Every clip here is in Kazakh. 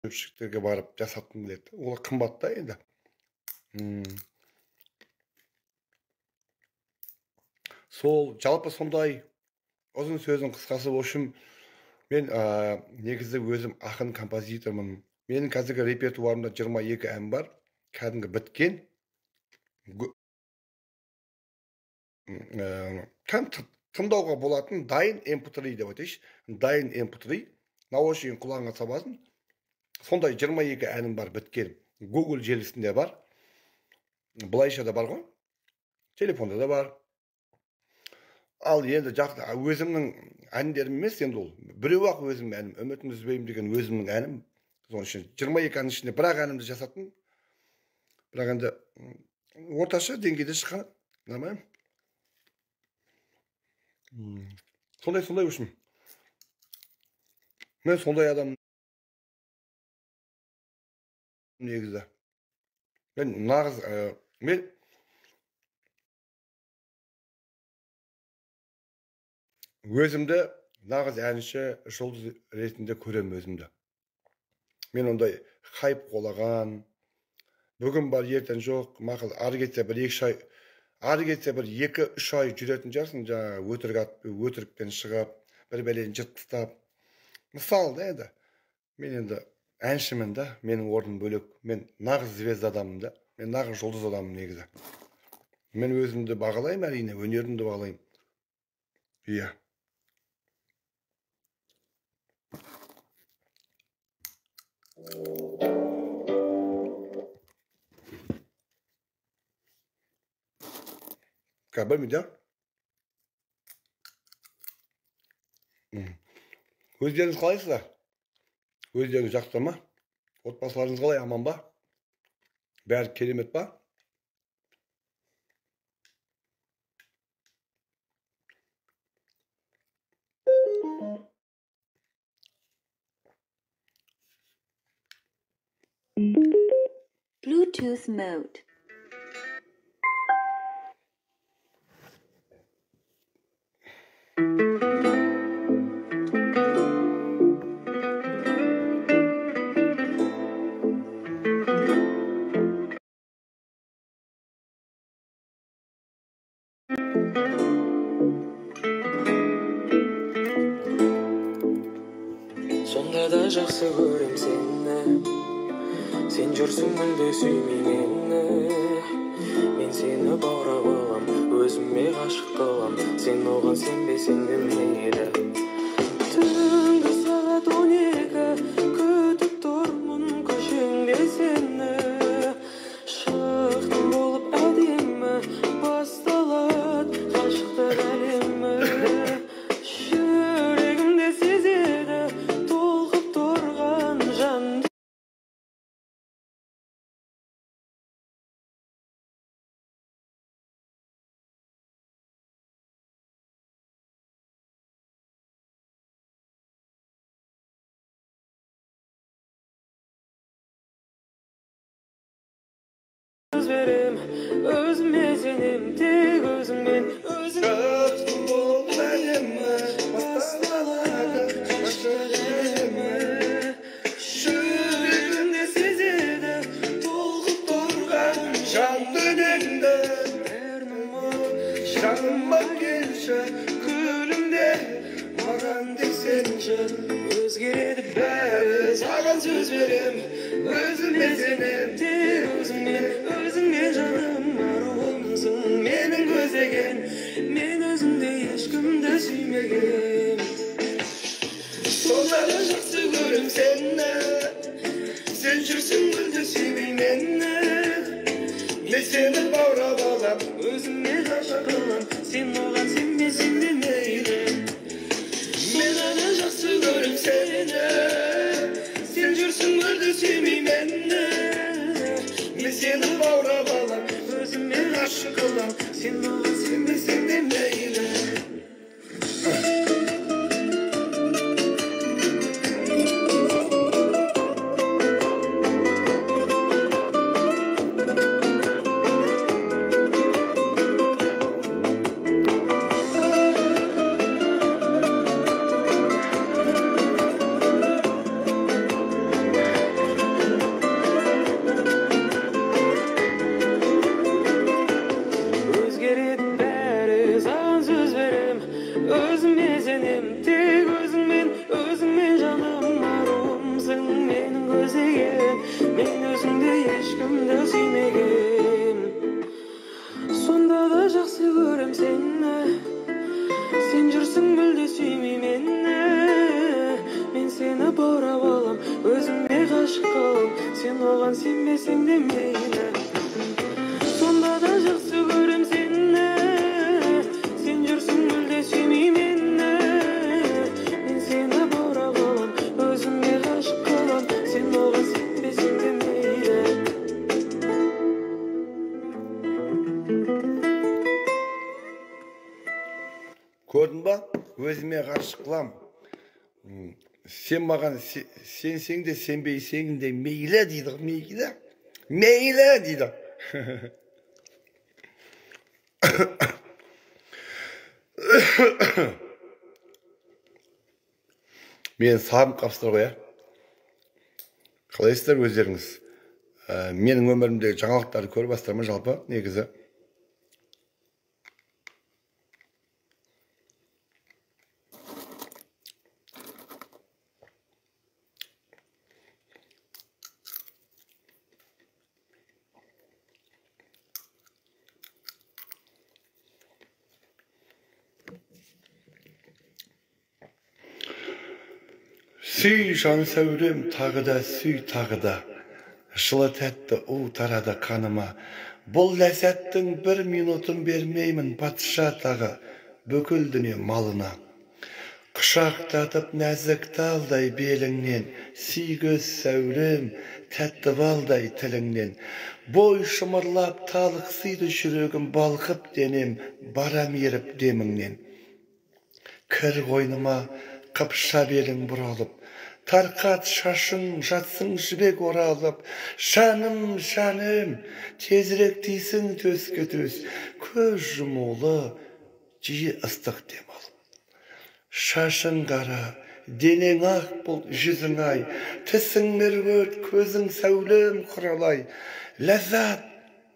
Ölçüklerге barıp жасатқым келеді. Ол қымбат та енді. Сол жалпы сондай uzun сөздің қысқасы общем мен негізі өзім ақын композитормын. Менің қазіргі репертуарымда 22 ән бар. Кәдімгі біткен. Тыңдауға болатын дайын MP3 деп айтайыншы. Дайын MP3. Наушнигін құлағыңа саласың. Сондай 22 әнім бар біткен. Google желісінде бар. Былайша да бар ғой. Телефонда да бар. Ал енді жақты өзімнің әндерім емес енді ол. Біреу-ақ өзім әнім. Үмітімді үзбеймін деген өзімнің әнім. Соның үшін 22 әннің ішінде бір-ақ әнімді жасаттым. Бірақ енді орташа деңгейде шыққан. Нормально. Сондай үшін. Мен сондай адам негізі. Мен нағыз мен өзімді нағыз әнші жұлдыз ретінде көрем өзімді. Мен ондай хайп қолаған, бүгін бар ертең жоқ, мақұл ары кетсе бір 2 ай, ары кетсе бір 2-3 ай жүретін жарсың, жаңа өтіріктен шығып, бір бәлені жыртқыстап. Мысалы да енді, мен енді әншімін да, менің орным бөлек, мен нағыз звезда адамым да, мен нағыз жұлдыз адамым негізі. Мен өзімді бағалаймын, әрине, өнерімді бағалаймын. Иә. Білмейді, да? Өздеріңіз қалайсыздар? Өздеріңіз жақсы ма? Отбасыларыңыз қалай, аман ба? Бәрі керемет па? Bluetooth mode. Сонда да жақсы көрем сені, сен жүрсің мүлде сүймей мені. Мен сені баурап алам, өзіме ғашық қылам, сен оған сенбесең де мейлі. Түнгі сағат 12, күтіп тұрмын көшеңде сені. Шықтың болып әдемі, басталады ғашықтық әлемі. Жүрегімде сезеді толқып тұрған жанды. Söz verem, özüme senem, tek özümden Şıktım болып әлемі, басталады ғашықтық әлемі. жүрегімде сезеді толқып тұрған Жан дүниеңді жаныма келші, күлімде маған десеңші. Өзгереді бәрі, саған сөз берем, өзіме сенем, тек өзіңмен, өзіңе жаным аруымсың. Менің көздеген, мен өзімде ешкімді сүймеген. Сонда да жақсы көрем сені, сен жүрсің мүлде сүймей мені. Мен сені баурап алам, Өзіме ғашық қылам, сен оған сенбесең де мейлі. мен ана жақсы көрем сені, сен жүрсің мүлде сүймей мені. Мен сені баурап алам, Өзіме ғашық қылам, сен оған сенбесең де мейлі. өзіңді ешкімді сүймеген. Сонда да жақсы көрем сені, сен жүрсің мүлде сүймей мені. Мен сені баурап алам, өзіме ғашық қылам, сен оған сенбесең де мейлі. Сонда да жақсы көрем сені, сен жүрсің мүлде сүймей мені. Мен сені баурап алам, өзіме ғашық қылам, сен оған сенбесең де мейлі. Көрдің ба? Өзіме ғашық қылам. Сен маған сенсең де сенбейсең де мейлі дейді. Мейлі. Мейлі дейді. Мен сағым қапсытыр ғой, қалайсыздар өздеріңіз? Менің өмірімдегі жаңалықтарды көріп бастырма жалпы негізі. Сүй жан сәулем тағы да, сүй тағы да, жылы тәтті у тарады қаныма. Бұл ләззаттың бір минутын бермеймін патша тағы бүкіл дүние малына. Құшақтатып нәзік талдай беліңнен, сүйгіз сәулем тәтті балдай тіліңнен. Бой шымырлап талықсиды жүрегім, балқып денем барам еріп деміңнен. Кір қойныма қыпша белің бұралып, тарқат шашың жатсың жібек оралып. Жаным, жаным, тезірек тисің төске төс, көз жұмулы жиі ыстық дем алып. Шашың қара, денең ақ бұл жүзің ай, тісің мергөт, көзің сәулем құралай. Ләззат,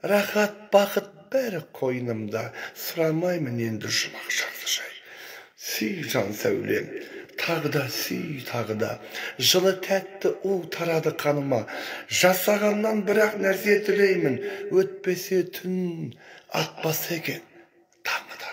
рахат, бақыт бәрі қойнымда, сұрамаймын енді жұмақ жарды жай. Сүй жан сәулем, тағы да сүй тағы да, жылы тәтті у тарады қаныма. Жасағаннан бірақ нәрсе тілеймін, өтпесе түн атпаса екен таңы да.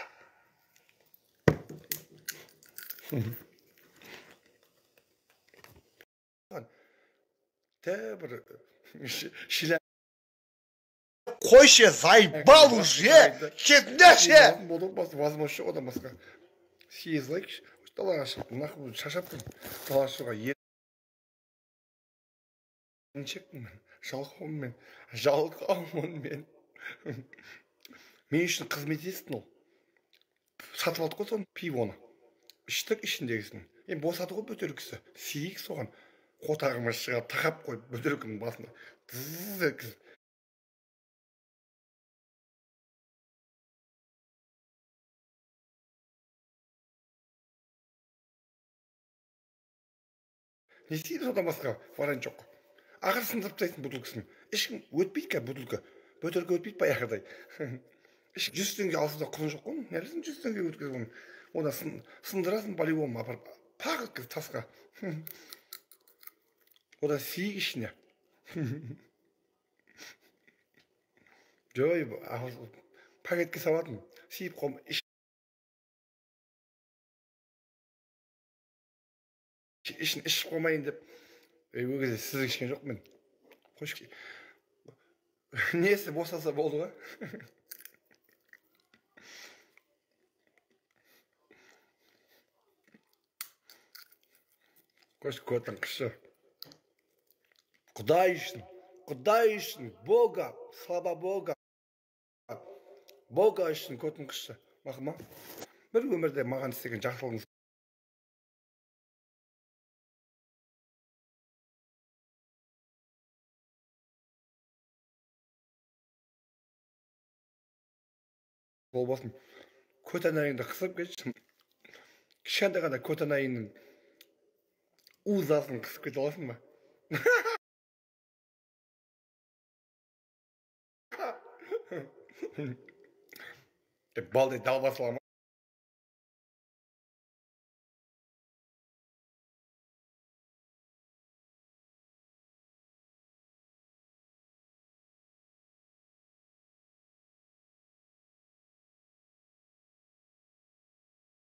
Қойшы, заебал уже, кетнеше! Возможно, одан басқа. Съездайық, далаға шығып, нахуй шашап тұрмын. Далаға шығуға еріншекпін мен, жалқаумын мен. Мен үшін қызмет етсін ол. Сатып алдық қой соны, пивоны. Іштік ішіндегісін. Босады ғой бөтелкісі. Сейік соған. Қотағыма шығарып, тақап қойып, бөтелкінің басына. Тызыз екіз. Не істейді содан басқа вариант жоқ. Ақыр сындырып тастайсың бөтелкісін. Ешкім өтпейді ка бөтелке. Бөтелке өтпейді баяғыдай. 100 теңге алсыда құны жоқ қой. Не білесің 100 теңге өткізіп оны. Одан сындырасың по-любому апарып. Пақ еткіз тасқа. Одан сейік ішіне. Жой, пакетке салатын. Сейіп қом. Ішін ішіп қомайын деп, ол кезде сізді ішкен жоқ мен. Қойшы, несі босаса болды ға? Қойшы, көтін қышы. Құдай үшін, Бога, слава Бога. Бога үшін көтін қышы. Мақыма, бір өмірде маған істеген жақсылығыңыз. Болбасын, көтенайыңды қысып кетшім. Кішкентай ғана көтенайыңның уызасын қысып кете аласың ба? Балдай далбасылама.